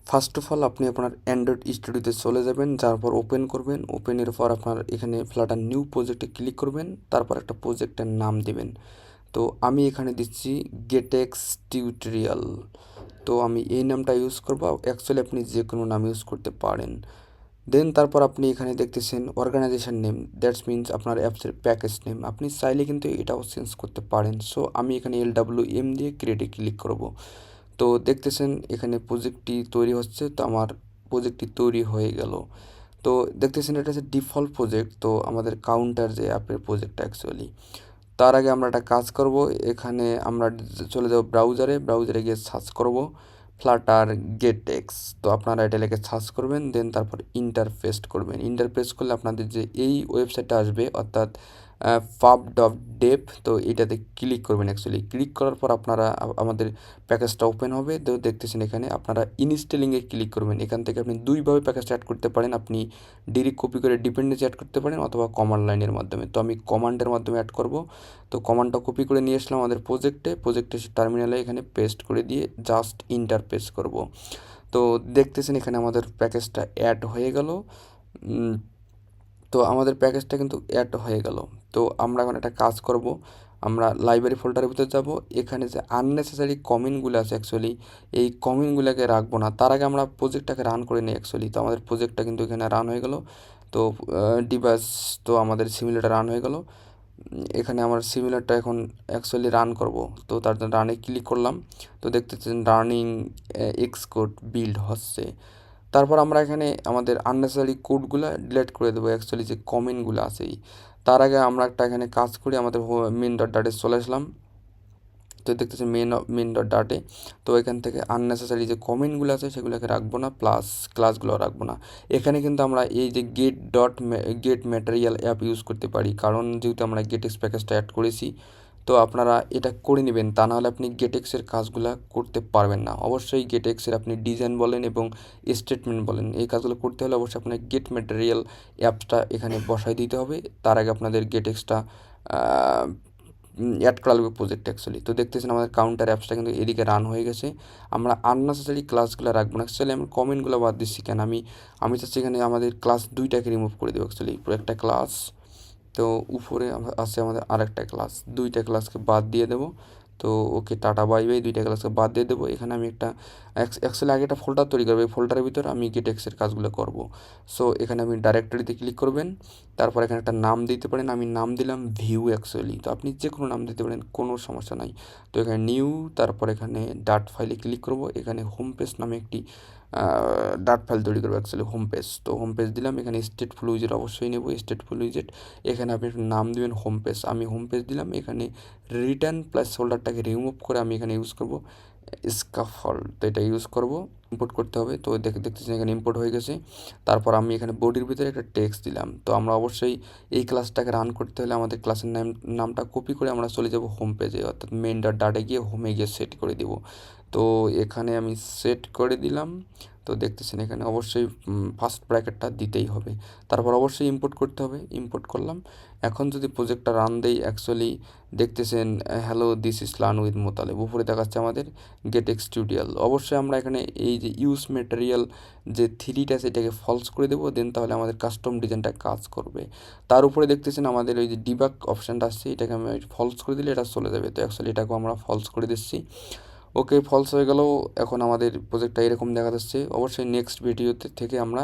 First of all আপনি আপনার Android স্টুডিওতে চলে যাবেন, যাওয়ার পর ওপেন করবেন। ওপেনের পর আপনার এখানে ফ্লাটার নিউ প্রজেক্টে ক্লিক করবেন, তারপর একটা প্রজেক্টের নাম দিবেন। তো আমি এখানে দিচ্ছি গেটেক্স টিউটোরিয়াল। তো আমি এই নামটা ইউজ করবো। অ্যাকচুয়ালি আপনি যে কোনো নাম ইউজ করতে পারেন। দেন তারপর আপনি এখানে দেখতেছেন অর্গানাইজেশন নেম, দ্যাটস মিনস আপনার অ্যাপসের প্যাকেজ নেম। আপনি চাইলে কিন্তু এটাও চেঞ্জ করতে পারেন। সো আমি এখানে LWM দিয়ে ক্রিয়েটে ক্লিক করব। তো দেখতেছেন এখানে প্রজেক্টটি তৈরি হচ্ছে। তো আমার প্রজেক্টটি তৈরি হয়ে গেল। তো দেখতেছেন এটা হচ্ছে ডিফল্ট প্রজেক্ট। তো আমাদের কাউন্টার যে অ্যাপের প্রজেক্ট অ্যাকচুয়ালি। তার আগে আমরা একটা কাজ করব। এখানে আমরা চলে যাব ব্রাউজারে। ব্রাউজারে গিয়ে সার্চ করব ফ্লাটার গেটেক্স। তো আপনারা এটা লিখে সার্চ করবেন, দেন তারপর ইন্টারফেস করবেন। ইন্টারফেস করলে আপনাদের যে এই ওয়েবসাইটটা আসবে, অর্থাৎ pub.dev। তো এটাতে ক্লিক করবেন। অ্যাকচুয়ালি ক্লিক করার পর আপনারা আমাদের প্যাকেজটা ওপেন হবে। তো দেখতেছেন এখানে আপনারা ইনস্টলিংয়ে ক্লিক করবেন। এখান থেকে আপনি দুইভাবে প্যাকেজটা অ্যাড করতে পারেন। আপনি ডিরেক্ট কপি করে ডিপেন্ডেন্সি অ্যাড করতে পারেন, অথবা কমান্ড লাইনের মাধ্যমে। তো আমি কমান্ডের মাধ্যমে অ্যাড করব। তো কমান্ডটা কপি করে নিয়ে আসলাম আমাদের প্রজেক্টে টার্মিনালে এখানে পেস্ট করে দিয়ে জাস্ট ইন্টারফেস করব। তো দেখতেছেন এখানে আমাদের প্যাকেজটা অ্যাড হয়ে গেল। তো আমাদের প্যাকেজটা কিন্তু অ্যাড হয়ে গেল। তো আমরা এখন একটা কাজ করব। আমরা লাইব্রেরি ফোল্ডারের ভিতরে যাব। এখানে যে আননেসেসারি কমেন্টগুলো আছে, অ্যাকচুয়ালি এই কমেন্টগুলোকে রাখবো না। তার আগে আমরা প্রজেক্টটাকে রান করে নিই। অ্যাকচুয়ালি তো আমাদের প্রজেক্টটা কিন্তু এখানে রান হয়ে গেল। তো ডিভাইস, তো আমাদের সিমিলারটা রান হয়ে গেল। এখানে আমার সিমিলারটা এখন অ্যাকচুয়ালি রান করব। তো তার জন্য রানে ক্লিক করলাম। তো দেখতেছেন রানিং এক্সকোড বিল্ড হচ্ছে। তারপর আমরা এখানে আমাদের আননেসেসারি কোডগুলো ডিলিট করে দেবো, অ্যাকচুয়ালি যে কমেন্টগুলো আছে। তার আগে আমরা একটা এখানে কাজ করি, আমাদের মেন ডট ডাটে চলে আসলাম। তো দেখতেছি মেন ডট ডাটে। তো এখান থেকে আননেসেসারি যে কমেন্টগুলো আছে সেগুলোকে রাখবো না, প্লাস ক্লাসগুলো রাখবো না। এখানে কিন্তু আমরা এই যে গেট ম্যাটেরিয়াল অ্যাপ ইউজ করতে পারি, কারণ যেহেতু আমরা গেটেক্স প্যাকেজটা অ্যাড করেছি। তো আপনারা এটা করে নেবেন, তা নাহলে আপনি গেটেক্সের কাজগুলো করতে পারবেন না। অবশ্যই গেটেক্সের আপনি ডিজাইন বলেন এবং স্টেটমেন্ট বলেন, এই কাজগুলো করতে হলে অবশ্যই আপনার গেট ম্যাটেরিয়াল অ্যাপসটা এখানে বসাই দিতে হবে। তার আগে আপনাদের গেটেক্সটা অ্যাড করা লাগবে প্রজেক্ট অ্যাকচুয়ালি। তো দেখতেছেন আমাদের কাউন্টার অ্যাপসটা কিন্তু এদিকে রান হয়ে গেছে। আমরা আননেসেসারি ক্লাসগুলো রাখবো না। অ্যাকচুয়ালি আমি কমেন্টগুলো বাদ দিচ্ছি কেন, আমি চাচ্ছি এখানে আমাদের ক্লাস দুইটাকে রিমুভ করে দেবো অ্যাকচুয়ালি। পুরো একটা ক্লাস, তো উপরে আছে আমাদের আরেকটা ক্লাস, দুইটা ক্লাসকে বাদ দিয়ে দেবো। তো ওকে টাটা বাই বাই, দুইটা ক্লাসকে বাদ দিয়ে দেবো। এখানে আমি একটা অ্যাকচুয়ালি আগে একটা ফোল্ডার তৈরি করবো। এই ফোল্ডারের ভিতরে আমি গেটেক্সের কাজগুলো করব। সো এখানে আমি ডাইরেক্টরিতে ক্লিক করবেন। তারপর এখানে একটা নাম দিতে পারেন, আমি নাম দিলাম ভিউ অ্যাকচুয়ালি। তো আপনি যে কোনো নাম দিতে পারেন, কোনো সমস্যা নাই। তো এখানে নিউ, তারপর এখানে ডাট ফাইলে ক্লিক করব। এখানে হোম পেজ নামে একটি ডাট ফাইল তৈরি করবো অ্যাকচুয়ালি, হোম পেজ। তো হোম পেজ দিলাম। এখানে স্টেটফুল উইজেট অবশ্যই নেব, স্টেটফুল উইজেট। এখানে আপনি নাম দেবেন হোম পেজ, আমি হোম পেজ দিলাম। এখানে রিটার্ন প্লাস হোল্ডারটাকে রিমুভ করে আমি এখানে ইউজ করব স্কাফল। তো এটা ইউজ করব, ইম্পোর্ট করতে হবে। তো দেখতেছেন এখানে ইম্পোর্ট হয়ে গেছে। তারপর আমি এখানে বডির ভিতরে একটা টেক্সট দিলাম। তো আমরা অবশ্যই এই ক্লাসটাকে রান করতে হলে আমাদের ক্লাসের নামটা কপি করে আমরা চলে যাব হোম পেজে, অর্থাৎ মেন ডট ডাটে গিয়ে হোমে গিয়ে সেট করে দিব। তো এখানে আমি সেট করে দিলাম। তো দেখতেছেন এখানে অবশ্যই ফার্স্ট ব্র্যাকেটটা দিতেই হবে। তারপর অবশ্যই ইম্পোর্ট করতে হবে, ইম্পোর্ট করলাম। এখন যদি প্রজেক্টটা রান দেই, অ্যাকচুয়ালি দেখতেছেন hello this is learn with Motaleb, উপরে দেখাচ্ছে আমাদের গেটেক্স টিউটোরিয়াল। অবশ্যই আমরা এখানে এই যে ইউজ ম্যাটেরিয়াল যে থ্রিটা সেটাকে ফলস করে দেবো, দেন তাহলে আমাদের কাস্টম ডিজাইনটা কাজ করবে। তার উপরে দেখতেছেন আমাদের ওই যে ডিবাগ অপশানটা আসছে, এটাকে আমি ফলস করে দিলে এটা চলে যাবে। তো অ্যাকচুয়ালি এটাকেও আমরা ফলস করে দিচ্ছি। ওকে, ফলস হয়ে গেল। এখন আমাদের প্রজেক্টটা এরকম দেখা যাচ্ছে। অবশ্যই নেক্সট ভিডিওতে থেকে আমরা